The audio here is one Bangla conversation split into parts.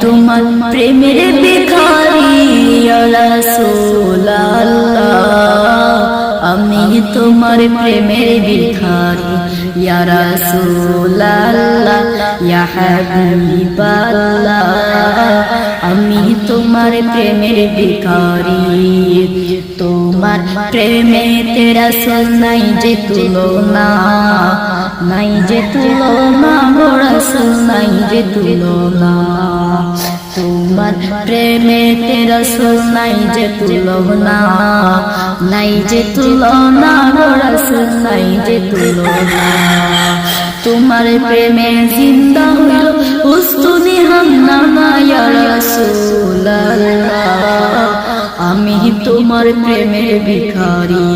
তোমার প্রেমের ভিখারি ইয়া রাসূলুল্লাহ, আমি তোমার প্রেমের ভিখারি ইয়া রাসূলুল্লাহ, ইয়া হাবিবাল্লাহ, আমি তোমার প্রেমের ভিখারি। তোমার প্রেমেতে রাসূল নাই যে তুলনা, নাই যে তুলনা গো রাসূল, নাই যে তুলনা। তোমার প্রেমেতে রাসূল নাই যে তুলনা, নাই যে তুলনা গো রাসূল, নাই যে তুলনা। তোমার প্রেমে জিন্দা হইল উস্তুনি হান্নানা ইয়া রাসূলুল্লাহ, আমি তোমার প্রেমের ভিখারি,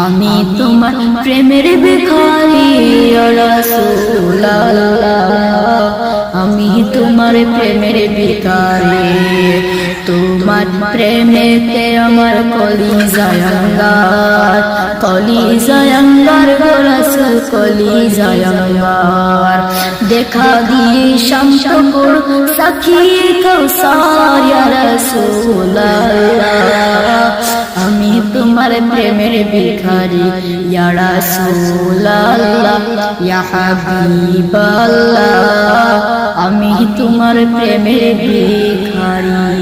আমি তোমার প্রেমের ভিখারি ইয়া রাসূলুল্লাহ, আমি তোমার প্রেমের ভিখারি। তোমার প্রেমেতে আমার কলিজায় আঙ্গার, কলিজায় আঙ্গার গো রাসূল, কলিজায় আঙ্গার। দেখা দিয়ে শান্ত কর সাখিয়ে কাউসার ইয়া রাসূলুল্লাহ, আমি তোমার প্রেমের ভিখারি ইয়া রাসূলুল্লাহ, ইয়া হাবিবাল্লাহ, আমি তোমার প্রেমের ভিখারি।